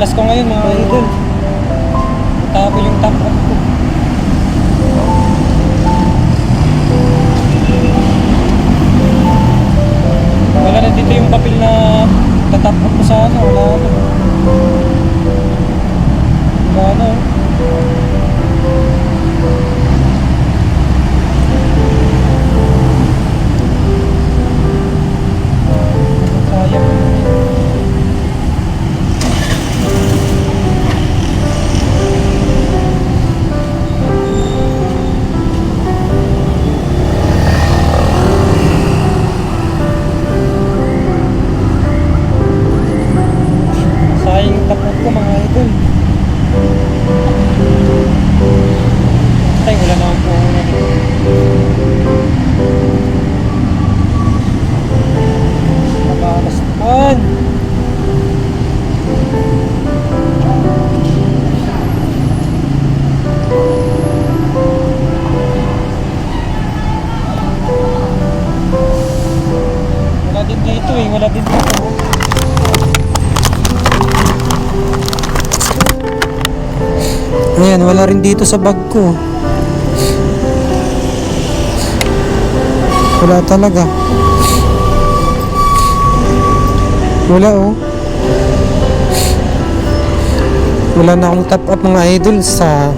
malas ko ngayon mga idol. Tapos yung top up ko. Wala na dito yung papel na tatap up ko sa ano. Wala na. Wala na. Sayang tapos ko mga idol. Ay, wala na ako dito. Nakalas naman. Wala din dito eh, wala din dito. Ayan, wala rin dito sa bag ko. Wala talaga. Wala oh. Wala na akong top up mga idol sa...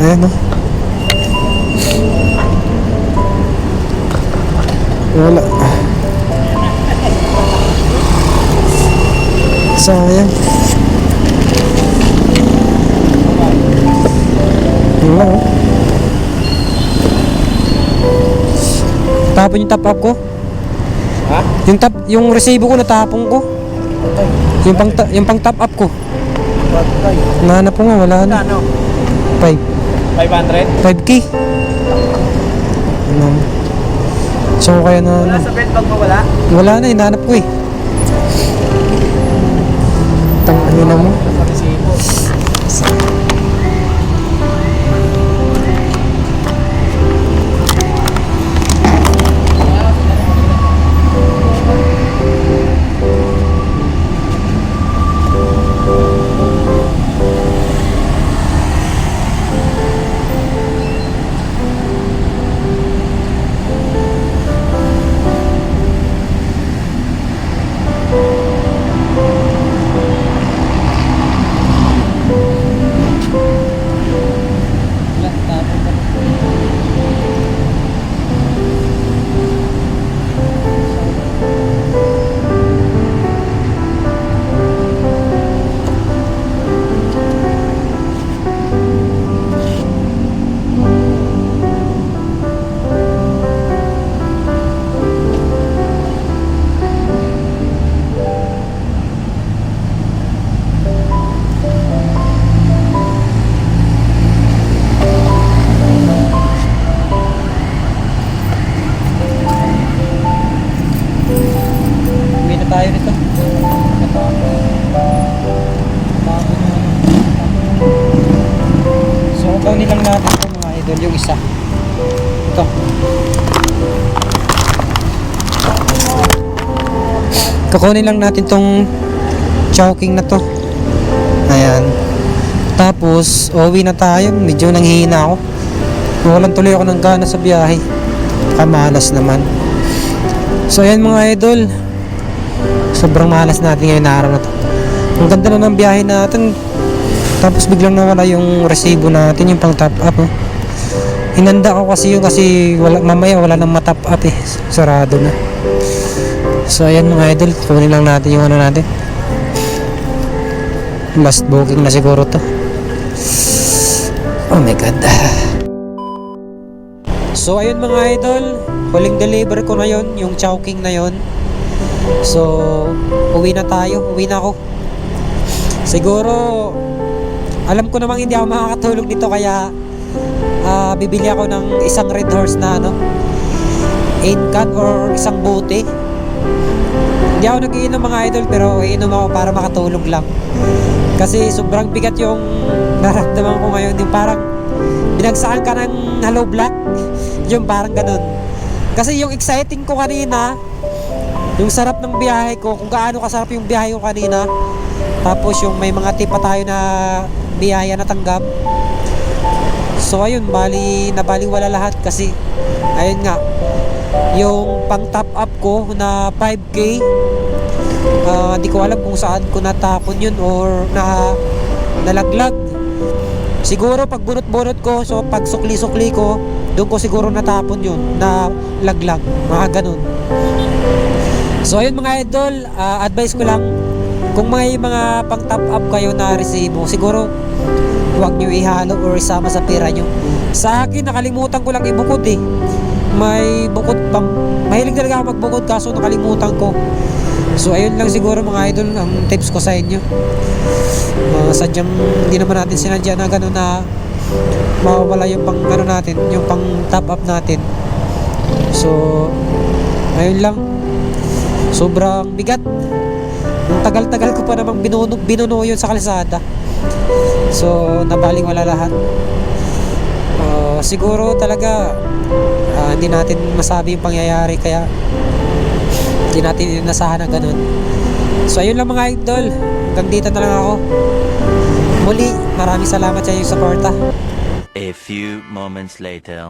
Ayan oh. Wala. Sayang. Wala oh. Tapon yung top up ko. Ha? Yung resibo ko natapon ko. Yung pang top up ko. Nahanap ko nga, wala na. Ano? 5. 500? 5K. Ano? So kaya na... Wala sa bed bag mo wala? Wala na, hinahanap ko eh. Tangin na mo. Sa resibo. Tayo nito. So, kukunin lang natin ito mga idol, yung isa. Ito. Kukunin lang natin tong choking na to. Ayan. Tapos, uwi na tayo. Medyo nanghihina ako. Walang tuloy ako ng gana sa biyahe. Kamalas naman. So, ayan mga idol. Sobrang malas natin ngayon na araw na to. Ang ganda na ng biyahe natin. Tapos biglang nawala yung resibo natin, yung pang top up. Hinanda ko kasi yun kasi mamaya wala nang matop up eh. Sarado na. So ayan mga idol, kunin lang natin yung ano natin. Last booking na siguro to. Oh my god. So ayun mga idol, huling deliver ko na yon, yung Chowking na yon. So uwi na tayo, uwi na ako. Siguro alam ko namang hindi ako makakatulog dito, kaya bibili ako ng isang Red Horse na ano, 8 can or isang bote. Hindi ako nag-iinom mga idol, pero iinom ako para makatulog lang. Kasi sobrang bigat yung naramdaman ko ngayon. Yung parang binagsakan ka ng hollow block. Yung parang ganun. Kasi yung exciting ko kanina, yung sarap ng biyahe ko, kung gaano kasarap yung biyahe ko kanina, Tapos yung may mga tip pa tayo na biyaya na tanggap. So ayun, nabaliwala lahat kasi ayun nga, yung pang top up ko na 5K, di ko alam kung saan ko natapon yun or nalaglag. Siguro pag bunot-bunot ko, so pag sukli-sukli ko, doon ko siguro natapon yun, na laglag, mga ganun. So ayun mga idol, advice ko lang, kung may mga pang top up kayo na resibo, siguro huwag nyo ihalo or isama sa pera nyo. Sa akin, nakalimutan ko lang ibukod eh. May bukod pang, mahilig talaga ako magbukod kaso nakalimutan ko. So ayun lang siguro mga idol ang tips ko sa inyo. Sadyang hindi naman natin sinadya na gano'n na mawawala yung pang ano natin, yung pang top up natin. So ayun lang, sobrang bigat. Ang tagal-tagal ko pa namang binuno yun sa kalsada. So nabaling wala lahat. Siguro talaga hindi natin masabi yung pangyayari, kaya hindi natin inasahan na ganun. So ayun lang mga idol, hanggang dito na lang ako. Muli, maraming salamat sa inyong suporta. A few moments later.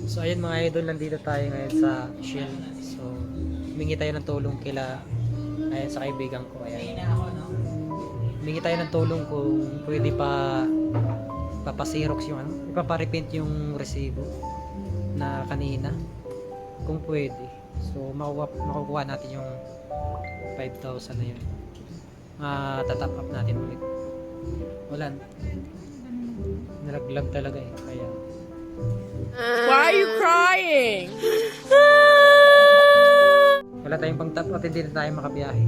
So ayun mga idol, nandito tayo ngayon sa Shell. So humingi tayo ng tulong ayun sa kaibigan ko. Ayan. Humingi tayo ng tulong kung pwede pa papasirox yung ipapareprint yung resibo na kanina, kung pwede. So makukuha natin yung 5,000 na yun. Tatap up natin ulit. Wala, nalaglag talaga eh, kaya Why are you crying? wala tayong pang top up, hindi na tayo makabiyahe.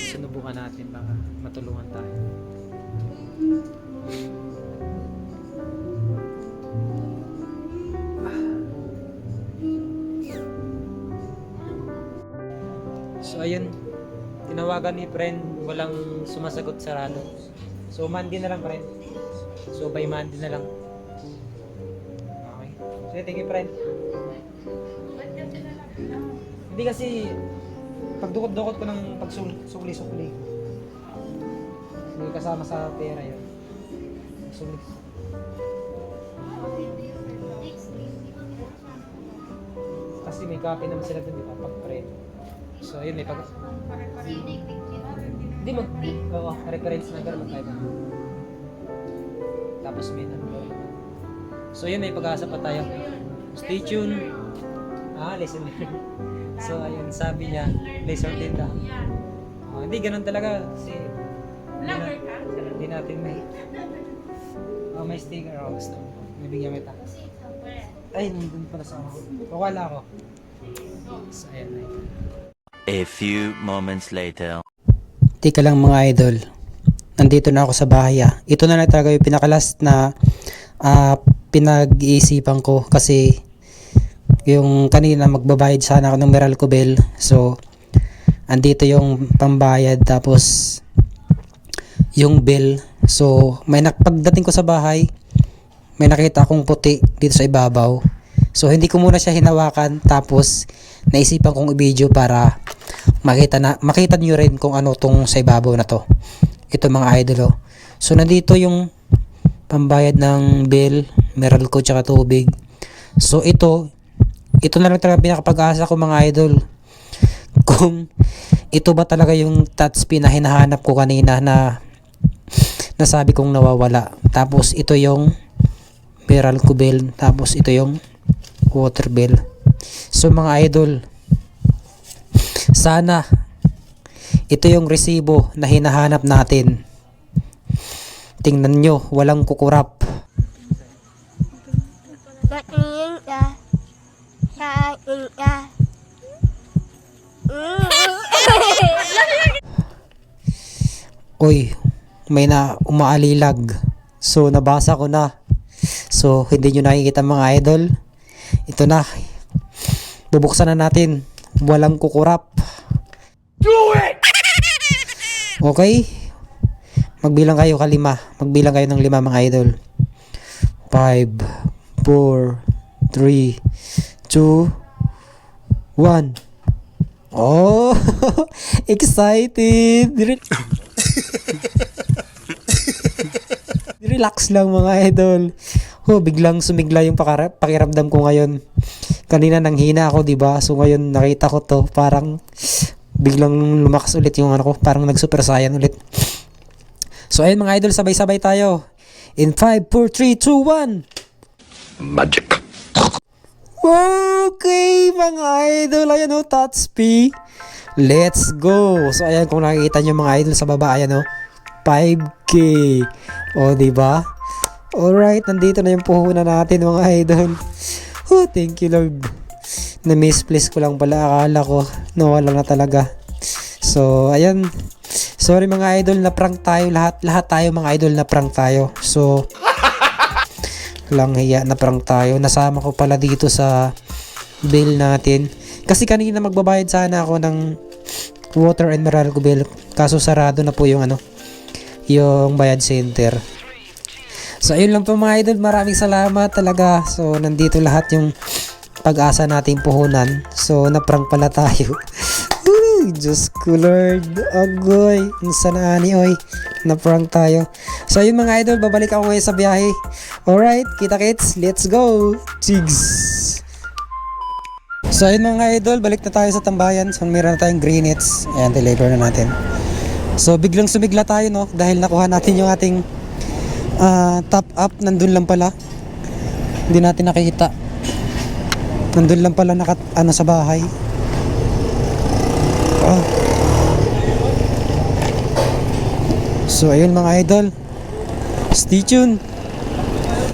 Sinubukan natin, baka matulungan tayo. So ayun, tinawagan ni friend, walang sumasagot, sarado. So Monday na lang friend. So by Monday na lang. Okay. So thank you friend. Hindi kasi pagdukot-dukot ko ng pagsukli-sukli. Hindi kasama sa pera yun. Sukli. Kasi may copy naman sila dun, di ba? Pag-print. So yun, may hindi mo, oo, reference na gano'n tayo. Tapos may number. So yun, may pag-asa pa tayo. Stay tuned. Listen. So ayun, sabi niya, lesson din daw. Hindi ganun talaga kasi hindi natin may sticker ako, gusto mo. May bigyan kita. Ay, nandun pala sa ako. Wala ako. So ayan na yun. A few moments later. Tika lang mga idol, nandito na ako sa bahay. Ito na lang talaga yung pinakalas na pinag-iisipan ko kasi yung kanina magbabayad sana ako ng Meralco bill. So andito yung pambayad tapos yung bill. So pagdating ko sa bahay, may nakita akong puti dito sa ibabaw. So hindi ko muna siya hinawakan, tapos naisipan kong i-video para makita niyo rin kung ano tong sa ibabaw na to. Ito mga idol. So nandito yung pambayad ng bill, Meralco tsaka tubig. So ito na lang talaga pinakapag-asa ko mga idol. Kung ito ba talaga yung touch pin na hinahanap ko kanina na nasabi kong nawawala. Tapos ito yung Meralco bill, tapos ito yung water bill. So mga idol, sana ito yung resibo na hinahanap natin. Tingnan nyo, walang kukurap. Uy, may na umaalilag. So nabasa ko na. So hindi nyo nakikita mga idol. Ito na. Bubuksan na natin. Walang kukurap. Do it! Okay? Magbilang kayo kalima. Magbilang kayo ng 5 mga idol. 5, 4, 3, 2, 1. Oh, excited. Relax lang mga idol. Oh, biglang sumigla yung pakiramdam ko ngayon. Kanina nanghina ako, 'di ba? So ngayon nakita ko 'to, parang biglang lumakas ulit yung ano ko, parang nag-super saiyan ulit. So ayun mga idol, sabay-sabay tayo. In 5, 4, 3, 2, 1. Magic. Okay, mga idol, ayan o, touch P. Let's go. So ayan, kung nakikita nyo mga idol sa baba, ayan o, 5K. O, diba? Alright, nandito na yung puhunan natin mga idol. Oh, thank you Lord. Na-misplace ko lang pala, akala ko nawala na talaga. So, ayan. Sorry mga idol, na prank tayo. Lahat tayo mga idol, na prank tayo. So, lang hiya, na prank tayo. Nasama ko pala dito sa bill natin. Kasi kanina magbabayad sana ako ng water and Meralco bill. Kaso sarado na po yung yung bayad center. So ayun lang po mga idol, maraming salamat talaga. So nandito lahat yung pag-asa nating puhunan. So na-prank pala tayo. Woo, Diyos ko Lord, agoy, sana ani oy, na-prank tayo. So ayun mga idol, babalik ako ngayon sa biyahe. Alright, kita kits, let's go. Jigs. So ayun mga idol, balik na tayo sa tambayan. So meron na tayong greenets. Ayan, deliver na natin. So biglang sumigla tayo no, dahil nakuha natin yung ating top up. Nandun lang pala, hindi natin nakikita. Nandun lang pala sa bahay. So ayun mga idol, stay tuned.